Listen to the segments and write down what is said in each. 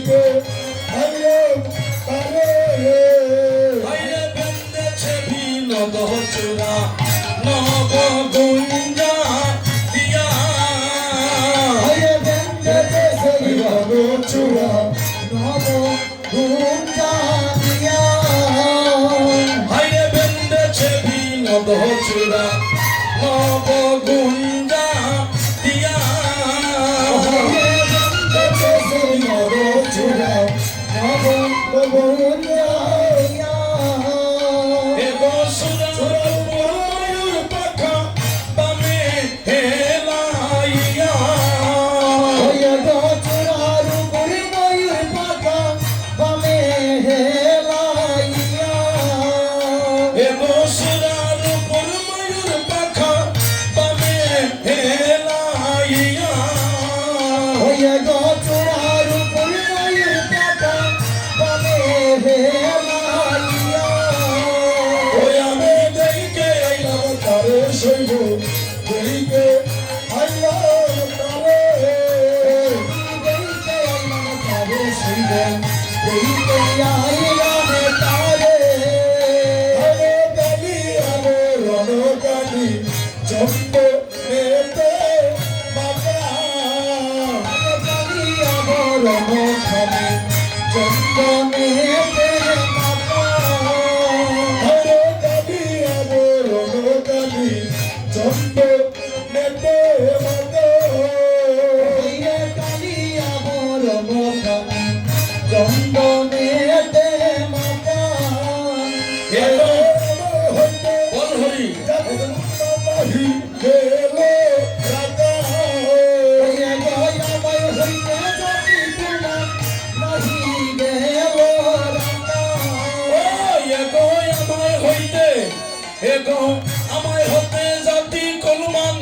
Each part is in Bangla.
দেইকে আইলো তারে হাইরে বেঁধেছে বিনোদ চূড়া নব গুঞ্জা দিয়া আইয়ে বেঁধেছে সেই নব চূড়া নব গুঞ্জা দিয়া হাইরে বেঁধেছে বিনোদ চূড়া নব গুঞ্জা দিয়া আইয়ে বেঁধেছে সেই নব চূড়া নব গুঞ্জা দিয়া এগো সুরা ময়ূর পাখা বামে হেলাইয়া ওয়া গো চূড়ার উপর ময়ূর পাখা বামে হেলাইয়া এগো সুরার উপর ময়ূর পাখা বামে হেলাইয়া ওয়া গো চূড়ার উপর ময়ূর পাখা বামে হেলাইয়া ওই আমি দেখে আইলাম তারে সইব দেইকে আইলো তারে দেইকে আইলো তারে সইবেন দেইকে আইলো তারে আরে কালি আলো রণ কালি চম্প নেতে বাবা কালি আবরণ খানি চন্দনেতে মাতা আরে কালি আলো রণ কালি চম্প নেতে বাবা হইরে কালি আবরণ খানি চন্দনেতে মাতা এলো হইতে বল হরি নাহি গেলো রাজা হইরে গয়া বয় হইতে যদি তোমা নাহি গেল রাতা এগো আমায় হইতে এগো আমায় হতে জাতি কলমান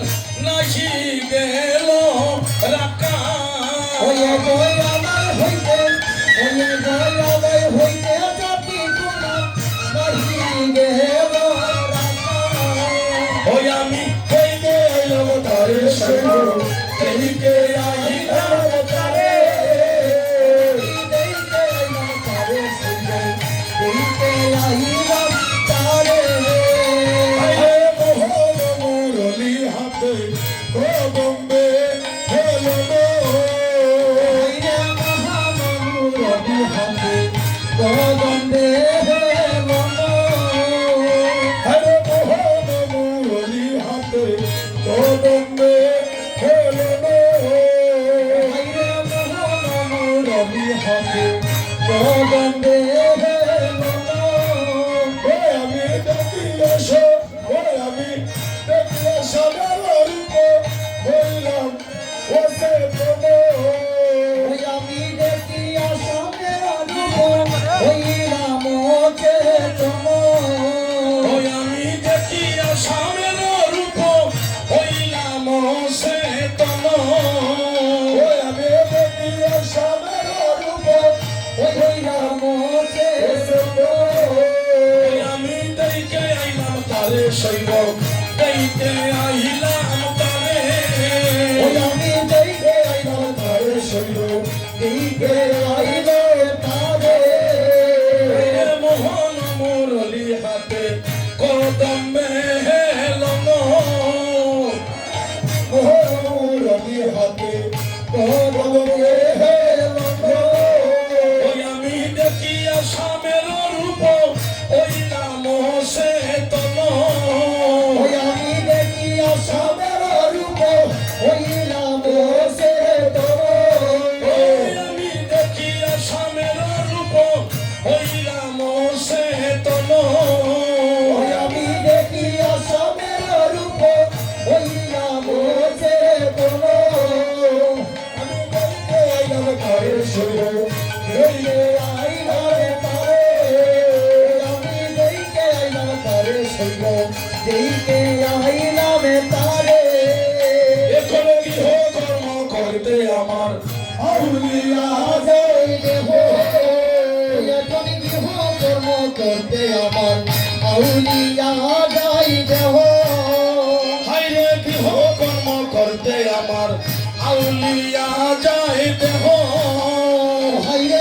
নাহি গেল রাকা ওয়ে গয়া আমার হইতে ওয়ে গয়া বয় হইতে যদি তোমা নাহি গেল রাতা ওই আমি হইতে আইলাম তারে সইব এইকে আইলাম তারে দেইতে আইলাম তারে সইবে দেইতে আইলাম তারে আরে মোহন মুরলি হাতে গোবম্বে হেলো হইরে মহামনুর রবি হাতে গগনে হেলনো আরে মোহন মুরলি হাতে গোবম্বে হেলো হইরে মহামনুর রবি হাতে গগনে হেলনো আমি দেখিলে সে আমি দেখিলে সবার রূপ হইলাম ওসে প্রভু ওই আমি দেখি আসামের অনুভব হইলাম চেতন ওই আমি দেখিয়া স্বামীর রূপ হইলাম সে তন ওই আমি দেখি আসামের অনুভব হইলাম চেতন আমি দেখে আইলাম তারে শৈব দেখে আইলাম তারে ওই আমি দেখে আইলাম তারে শৈল দিকে আইল তারে মোহন মুরলি হাতে কদমে হেলন রবি হাতে গগনে হেলনো ওই আমি দেখিয়া স্বামীর রূপ হইলাম সে তন ওই আমি দেখি আসামের রূপ হইলাম চেতন ওই আমি দেখিয়া স্বামীর রূপ হইলাম সে তন ওই আমি দেখি আসামের রূপ হইলাম চেতন আমি দেখতে আইলাম তারে সইল দেখতে আইলাম তারে আমি দেখতে আইলাম তারে সইল দেখতে আইলাম তারে এখন গৃহ কর্ম করতে আমার আউলিয়া যাই দেহ এখন গৃহ কর্ম করতে আমার আউলিয়া যাই দেহ হাইরে গৃহ কর্ম করতে আমার আউলিয়া যায় দেহ হাইরে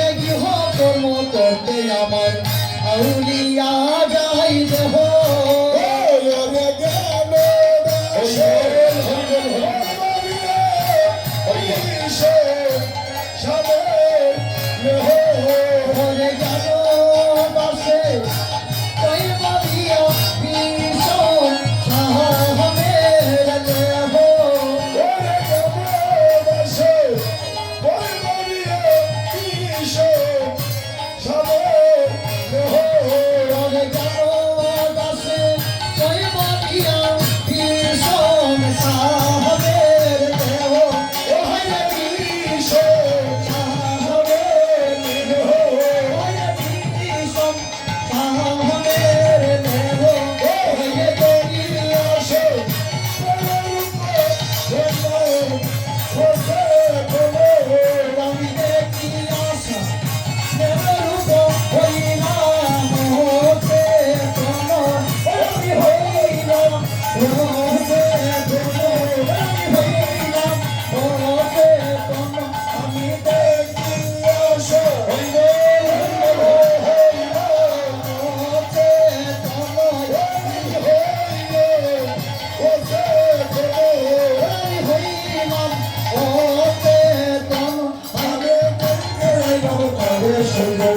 আইলো করে শুনো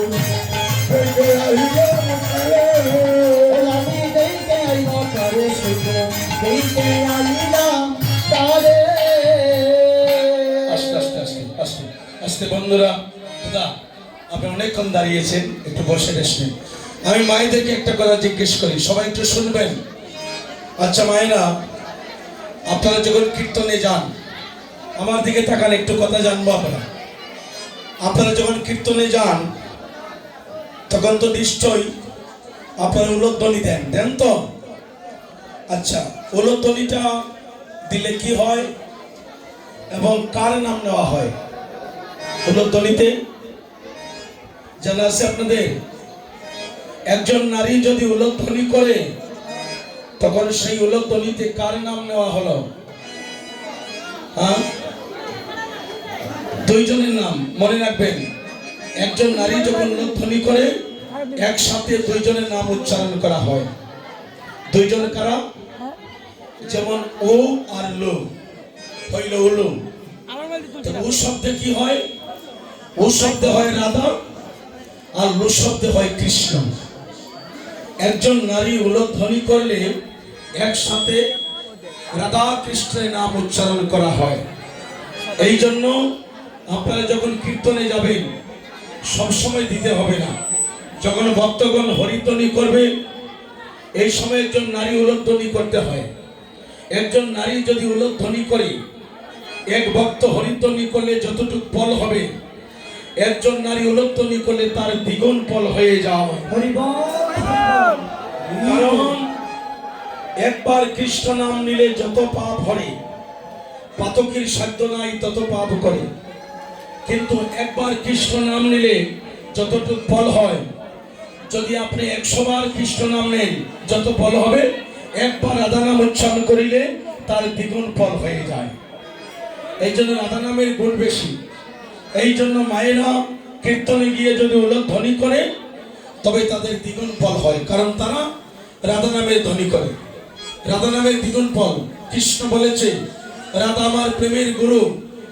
দেখে আইলাম রে। আমি দেখে আইলো করে শুনো দেখে আইলাম তারে আস্তে আস্তে আস্তে আস্তে আস্তে বন্ধুরা, দাদা আপনি অনেকক্ষণ দাঁড়িয়েছেন, একটু বসে রেস্ট নিন। আমি মায়েদেরকে একটা কথা জিজ্ঞেস করি, সবাই একটু শুনবেন। আচ্ছা মায়েরা, আপনারা যখন কীর্তনে যান, আমার দিকে তাকান, একটু কথা জানবো আমরা। আপনারা যখন কীর্তনে যান তখন তো নিশ্চয়ই আপনারা উলুধ্বনি দেন, দেন তো? আচ্ছা, উলুধ্বনিটা দিলে কি হয় এবং কার নাম নেওয়া হয় উলুধ্বনিতে? জানা আছে আপনাদের? একজন নারী যদি উলুধ্বনি করে তখন সেই উলুধ্বনিতে কার নাম নেওয়া হলো? হ্যাঁ, দুইজনের নাম মনে রাখবেন। একজন নারী যখন উলুধ্বনি করে একসাথে দুইজনের নাম উচ্চারণ করা হয়। দুইজন কারা? যেমন ও আর লো হইল উলু। ও শব্দে কি হয়? ও শব্দে হয় রাধা আর লো শব্দে হয় কৃষ্ণ। একজন নারী উলুধ্বনি করলে একসাথে রাধা কৃষ্ণের নাম উচ্চারণ করা হয়। এই জন্য আপনারা যখন কীর্তনে যাবেন সবসময় দিতে হবে না। যখন ভক্তগণ হরিধ্বনি করবে এই সময় একজন নারী উলুধ্বনি করতে হয়। একজন নারী যদি উলুধ্বনি করে, এক ভক্ত হরিধ্বনি করলে যতটুকু ফল হবে, একজন নারী উলুধ্বনি করলে তার দ্বিগুণ ফল হয়ে যায়। কারণ একবার কৃষ্ণ নাম নিলে যত পাপ হরে, পাতকের সাধ্য নাই তত পাপ করে। কিন্তু একবার কৃষ্ণ নাম নিলে যতটুকু ফল হয়, যদি আপনি 100 বার কৃষ্ণ নাম নেন যত ফল হবে, একবার রাধা নাম উচ্চারণ করিলে তার দ্বিগুণ ফল হয়ে যায়। এই জন্য রাধা নামের গুণ বেশি। এই জন্য মায়েরা কীর্তনে গিয়ে যদি উলুধ্বনি করে তবে তাদের দ্বিগুণ ফল হয়, কারণ তারা রাধা নামের ধ্বনি করে। রাধা নামের দ্বিগুণ ফল। কৃষ্ণ বলেছে, রাধা আমার প্রেমের গুরু,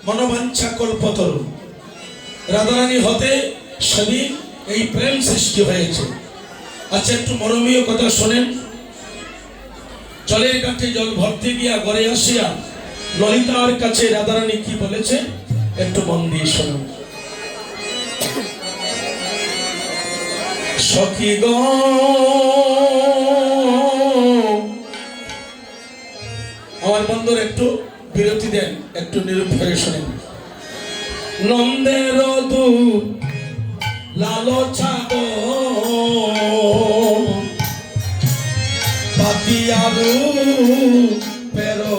মনোবাঞ্ছা কল্পতরু। রাধারানী হতে সেদিন এই প্রেম সৃষ্টি হয়েছে। আচ্ছা, একটু মরমীয় কথা শোনেন। জলের কাছে জল ভরতে গিয়া ঘরে আসিয়া ললিতার কাছে রাধারানী কি বলেছে, একটু মন দিয়ে শুনুন। সখী গো আমার বন্ধুর একটু বিরতি দেন, একটু নিরূপ হয়ে শোনেন। নন্দের দুধ লালচা গো পাতিয়ারু পেরো